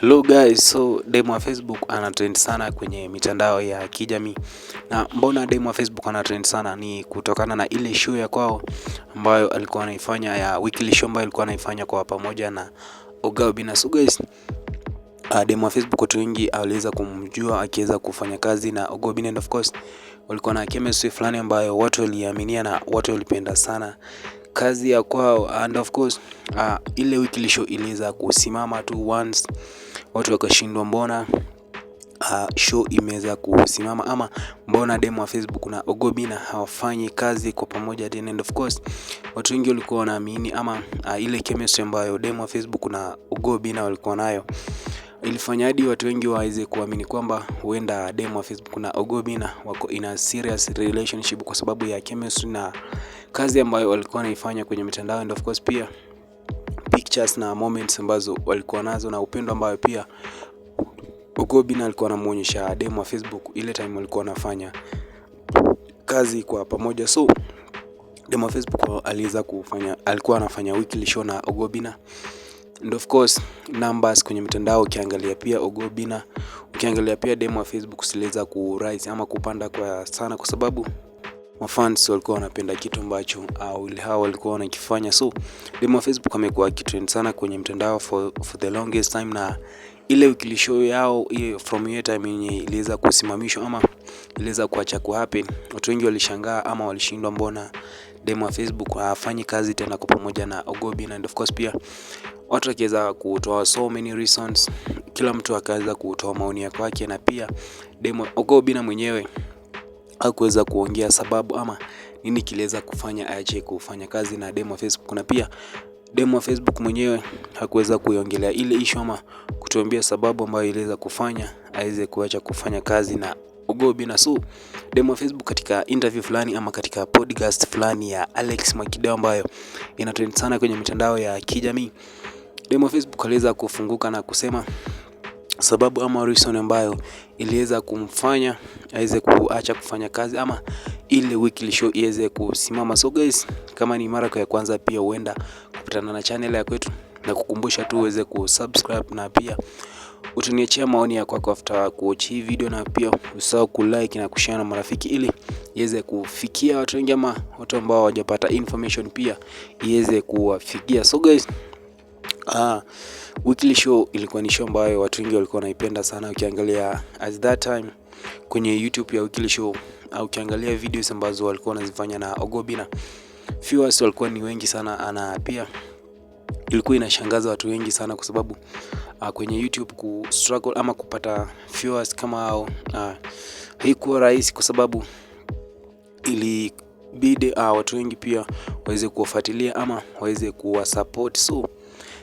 Hello guys, so demo wa Facebook ana trend sana kwenye mitandao ya kijamii. Na mbona demo wa Facebook ana trend sana? Ni kutokana na ile show ya kwao ambayo alikuwa anaifanya, ya weekly show ambayo alikuwa anaifanya kwa pamoja na Oga Obinna. So guys, demo wa Facebook watu wengi waliweza kumjua akiweza kufanya kazi na Oga Obinna, and of course walikuwa na chemistry fulani ambayo watu waliaminia na watu walipenda sana kazi ya kwao, and of course ile weekly show iliweza kusimama tu once, watu wakashindwa mbona show imeweza kusimama, ama mbona demo wa Facebook na Oga Obinna hawafanyi kazi kwa pamoja tena. And of course watu wengi walikuwa wanaamini ama ile chemistry ambayo demo wa Facebook na Oga Obinna walikuwa nayo ilifanya hadi watu wengi waweze kuamini kwamba huenda demo wa Facebook na Oga Obinna wako in a serious relationship kwa sababu ya chemistry na kazi ambayo walikuwa wanaifanya kwenye mitandao, and of course pia pictures na moments ambazo walikuwa nazo na upendo ambayo pia Oga Obinna alikuwa anamuonyesha demo wa Facebook ile time walikuwa wanafanya kazi kwa pamoja. So demo wa Facebook alikuwa anafanya weekly show na Oga Obinna, and of course numbers kwenye mitandao, ukiangalia pia Oga Obinna, ukiangalia pia demo wa Facebook siliweza rise ama kupanda kwa sana, kwa sababu mafans walikuwa wanapenda kitu ambacho wale hao walikuwa wanakifanya. So demo wa Facebook amekuwa kitrend sana kwenye mtandao for the longest time, na ile weekly show yao from hiyo time yenye iliweza kusimamishwa ama iliweza kuacha ku happen, watu wengi walishangaa ama walishindwa mbona demo wa Facebook hafanyi kazi tena kwa pamoja na Oga Obinna. And of course pia watu wakiweza kutoa so many reasons, kila mtu akaweza kutoa maoni yake, na pia demo Oga Obinna mwenyewe hakuweza kuongea sababu ama nini kiliweza kufanya aache kufanya kazi na demo wa Facebook, na pia demo wa Facebook mwenyewe hakuweza kuiongelea ile issue ama kutuambia sababu ambayo iliweza kufanya aweze kuacha kufanya kazi na Oga Obinna. So demo wa Facebook katika interview fulani ama katika podcast fulani ya Alex Mwakideu ambayo ina trend sana kwenye mitandao ya kijamii, demo wa Facebook aliweza kufunguka na kusema sababu ama reason ambayo iliweza kumfanya aweze kuacha kufanya kazi ama ile weekly show iweze kusimama. So guys, kama ni mara ya kwanza pia huenda kupatana na channel ya kwetu, na kukumbusha tu uweze kusubscribe na pia utuniachia maoni yako after kuwatch hii video, na pia usahau kulike na kushare na marafiki ili iweze kufikia watu wengi ama watu ambao hawajapata information pia iweze kuwafikia. So guys, weekly show ilikuwa ni show ambayo watu wengi walikuwa wanaipenda sana. Ukiangalia at that time kwenye YouTube ya weekly show, au ukiangalia videos ambazo walikuwa wanazifanya na Oga Obinna, viewers walikuwa ni wengi sana, na pia ilikuwa inashangaza watu wengi sana kwa sababu kwenye YouTube ku struggle ama kupata viewers kama hao haikuwa rahisi, kwa sababu ilibidi watu wengi pia waweze kuwafuatilia ama waweze kuwa support. So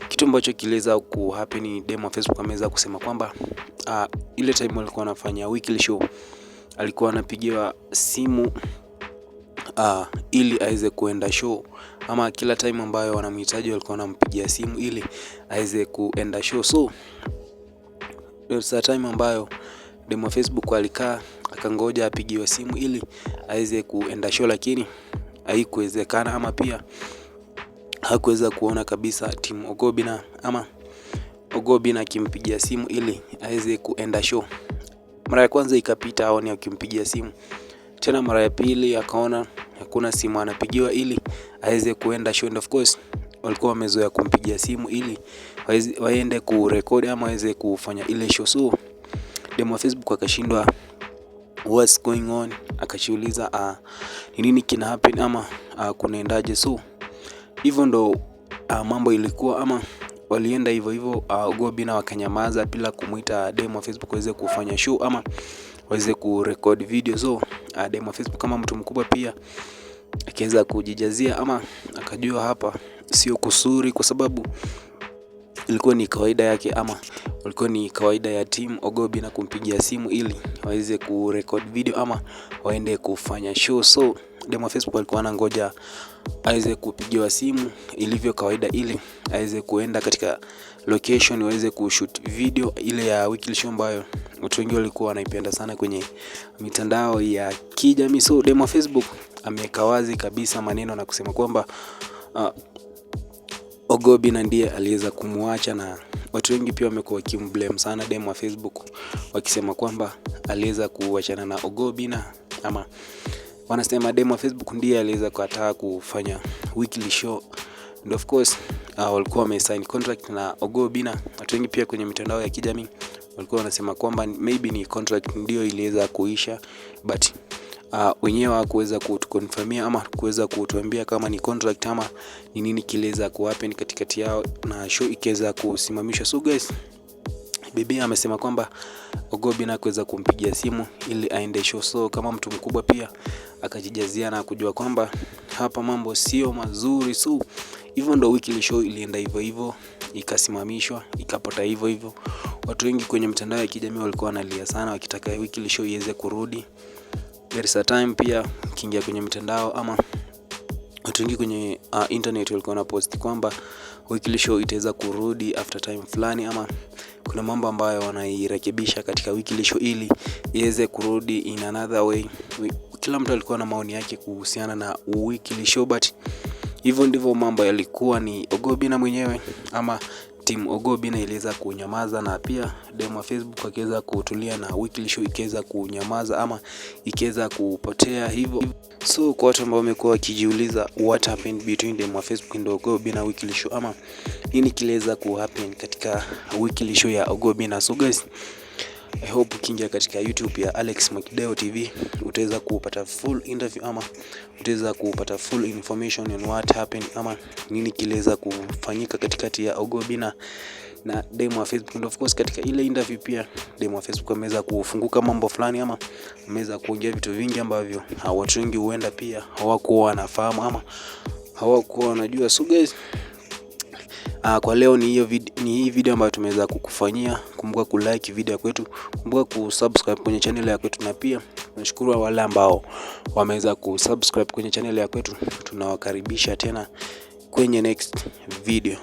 kitu ambacho kiliweza happen ni demo wa Facebook ameweza kusema kwamba ile time walikuwa wanafanya weekly show alikuwa anapigiwa simu ili aweze kuenda show, ama kila time ambayo wanamhitaji walikuwa wanampigia simu ili aweze kuenda show. So there's a time ambayo demo wa Facebook alikaa akangoja apigiwe simu ili aweze kuenda show, lakini haikuwezekana, ama pia hakuweza kuona kabisa timu Oga Obinna ama Oga Obinna akimpigia simu ili aweze kuenda show. Mara ya kwanza ikapita aone akimpigia simu, tena mara ya pili akaona hakuna simu anapigiwa ili aweze kuenda show, and of course walikuwa wamezoea kumpigia simu ili waende kurekodi ama waweze kufanya ile show. So demo wa Facebook akashindwa what's going on, akajiuliza ni nini kina happen ama kunaendaje. So hivyo ndo mambo ilikuwa, ama walienda hivyo Oga Obinna wakanyamaza bila kumuita demo wa Facebook waweze kufanya show ama waweze kurecord video. So demo wa Facebook kama mtu mkubwa pia akiweza kujijazia ama akajua hapa sio kusuri, kwa sababu ilikuwa ni kawaida yake ama ilikuwa ni kawaida ya team Oga Obinna kumpigia simu ili waweze kurecord video ama waende kufanya show. So demo wa Facebook alikuwa anangoja aweze kupigiwa simu ilivyo kawaida ili aweze kuenda katika location waweze kushoot video ile ya weekly show ambayo watu wengi walikuwa wanaipenda sana kwenye mitandao ya kijamii. So demo wa Facebook ameweka wazi kabisa maneno na kusema kwamba Oga Obinna ndiye aliweza kumuacha na watu wengi pia wamekuwa wakimblame sana demu wa Facebook, wakisema kwamba aliweza kuachana na Ogo Obinna, ama wanasema demu wa Facebook ndiye aliweza kukataa kufanya weekly show. And of course walikuwa wamesign contract na Ogo Obinna. Watu wengi pia kwenye mitandao ya kijamii walikuwa wanasema kwamba maybe ni contract ndio iliweza kuisha, but wenyewe hawakuweza kutukonfirmia ama kuweza kutuambia kama ni contract ama ni nini kileweza kuhappen katikati yao na show ikaweza kusimamishwa. So guys, bibi amesema kwamba Ogo Obinna kuweza kumpigia simu ili aende show. So kama mtu mkubwa pia akajijazia na kujua kwamba hapa mambo sio mazuri. So hivyo ndo weekly show ilienda hivyo ikasimamishwa, ikapota hivyo. Watu wengi kwenye mtandao ya kijamii walikuwa wanalia sana wakitaka weekly show iweze kurudi. There is a time pia ukiingia kwenye mtandao ama watu wengi kwenye internet walikuwa wanapost kwamba weekly show itaweza kurudi after time fulani, ama kuna mambo ambayo wanairekebisha katika weekly show ili iweze kurudi in another way. Kila mtu alikuwa na maoni yake kuhusiana na weekly show, but hivyo ndivyo mambo yalikuwa. Ni Ogo Obinna mwenyewe ama team Ogo Obinna iliweza kunyamaza, na pia demu wa Facebook akiweza kutulia na weekly show ikaweza kunyamaza ama ikaweza kupotea hivyo. So kwa watu ambao wamekuwa wakijiuliza what happened between demu wa Facebook and Ogo Obinna weekly show, ama nini kileweza kuhappen katika weekly show ya Ogo Obinna. So guys, I hope ukiingia katika YouTube ya Alex Mwakideu TV utaweza kupata full interview ama utaweza kupata full information on what happened ama nini kileweza kufanyika katikati ya Ogo Obinna na demu wa Facebook. And of course katika ile interview pia demu wa Facebook ameweza kufunguka mambo fulani ama ameweza kuongea vitu vingi ambavyo watu wengi huenda pia hawakuwa wanafahamu ama hawakuwa wanajua. So guys, kwa leo ni hii video ambayo tumeweza kukufanyia. Kumbuka kulike video kwetu, kumbuka kusubscribe kwenye channel ya kwetu, na pia tunashukuru wale ambao wameweza kusubscribe kwenye channel ya kwetu. Tunawakaribisha tena kwenye next video.